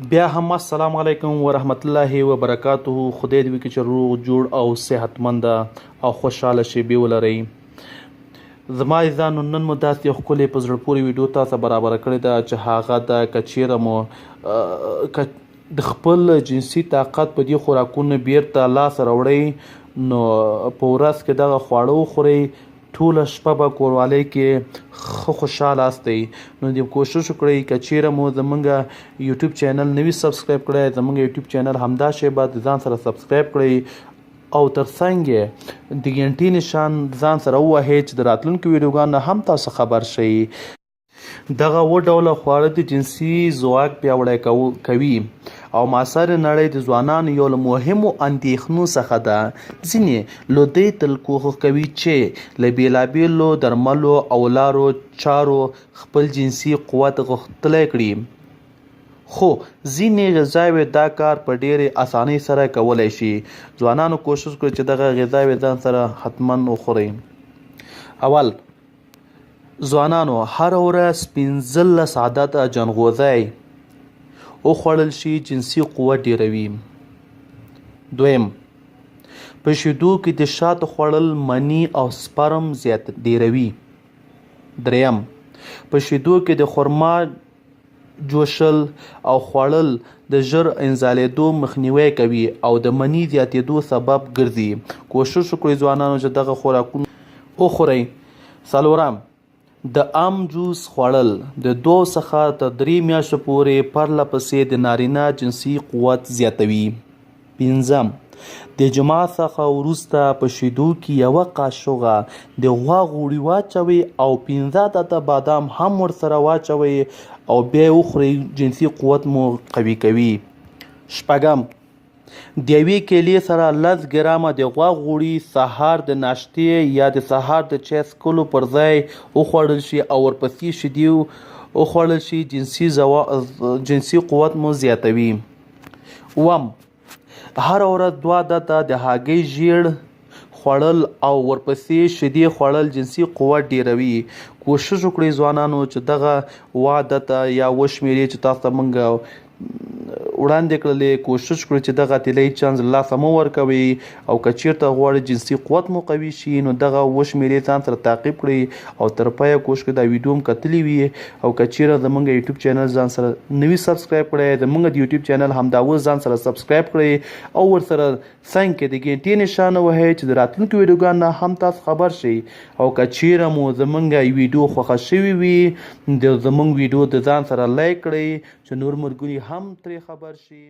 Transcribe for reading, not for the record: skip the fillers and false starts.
بیا هم السلام علیکم ورحمت الله وبرکاته. خدای دې وکړي چې روغ جوړ او صحتمند او خوشحاله شیبې ولرئ. زما عزیزانو، نن مو داسې یو ښکلې په زړه پورې ویډیو تاسو برابره کړې ده چې هغه ده که چیرې مو د خپل جنسي طاقت په دې خوراکونو بیرته لاس راوړئ نو په ورځ کې دغه خواړه وخورئ، ټوله شپه به کوروالی کې ښه خوشحاله استئ. نو دې کوشش وکړئ که چیرې مو زمونږ یوټیوب چینل نه وي سبسکرایب کړی، زمونږ یوټیوب چینل همدا شی به د ځان سره سبسکرایب کړئ او ترڅنګ یې د ګنټې نشان ځان سره ووهئ چې د راتلونکو ویډیوګانو نه هم تاسو خبر شئ. دغه اووه ډوله خواړه د جنسي ځواک پیاوړی کوي او معاصره نړۍ د ځوانانو یو له مهمو اندېښنو څخه ده. ځینې نو دوی تل کوښښ کوي چې له بېلابېلو درملو او لارو چارو خپل جنسي قوت غښتلی کړي، خو ځینې غذاوې دا کار په ډېرې اسانۍ سره کولی شي. ځوانانو کوښښ وکړئ چې دغه غذاوې ځان سره حتما وخورئ. اول، ځوانانو هره ورځ 15 عدده جنغوزی وخوړل شي، جنسي قوت ډیروي. دویم، په شیدو کې د شاتو خوړل مني او سپرم ډیروي. دریم، په شیدو کې د خرما جوشل او خوړل د ژر انزالېدو مخنیوی کوي او د مني زیاتېدو سبب ګرځي. کوشش وکړئ ځوانانو چې دغه خوراکونه وخورئ. څلورم، د ام جوس خوړل د 2 څخه تر 3 میاشتو پورې پرله پسې د نارینه جنسي قوت زیاتوي. پنځم، د جماع څخه وروسته په شیدو کې 1 قاشوغه د غوا غوړي واچوئ او 15 عدده بادام هم ورسره واچوئ او بیا یې وخورئ، جنسي قوت مو قوي کوي. شپږم، د 1 کیلې سره 10 ګرامه د غوا غوړي سهار د ناشتې یا د سهار د چای څښلو پر ځای وخوړل شي او ورپسې شیدې وخوړل شي، جنسي قوت مو زیاتوي. اووم، هره ورځ 2 عدده د هګۍ ژیړ خوړل او ورپسې شیدې خوړل جنسي قوت ډیروي. کوشش وکړئ ځوانانو چې دغه 2 عدده یا وشمېرئ چې تاسو ته موږ وړاندې کړلې. کوشش وکړئ چې دغه طلایي چانس له لاسه مه ورکوئ او که چیرته غواړئ جنسي قوت مو قوي شي نو دغه وشمېرې ځان سره تعقیب کړئ او تر پایه کوشش کړئ دا ویډیو هم کتلې وي. او که چیرې زموږ یوټیوب چینل ځان سره نه وي سبسکرایب کړی، زموږ د یوټیوب چینل همدا اوس ځان سره سبسکرایب کړئ او ورسره څنګ کې د ګنټې نشان ووهئ چې د راتلونکو ویډیوګانو نه هم تاسو خبر شئ. او که چیرې مو زموږ ویډیو خوښه شوې وي د زموږ ویډیو د ځان سره لایک کړئ چې نور ملګري هم ترې خبر شي.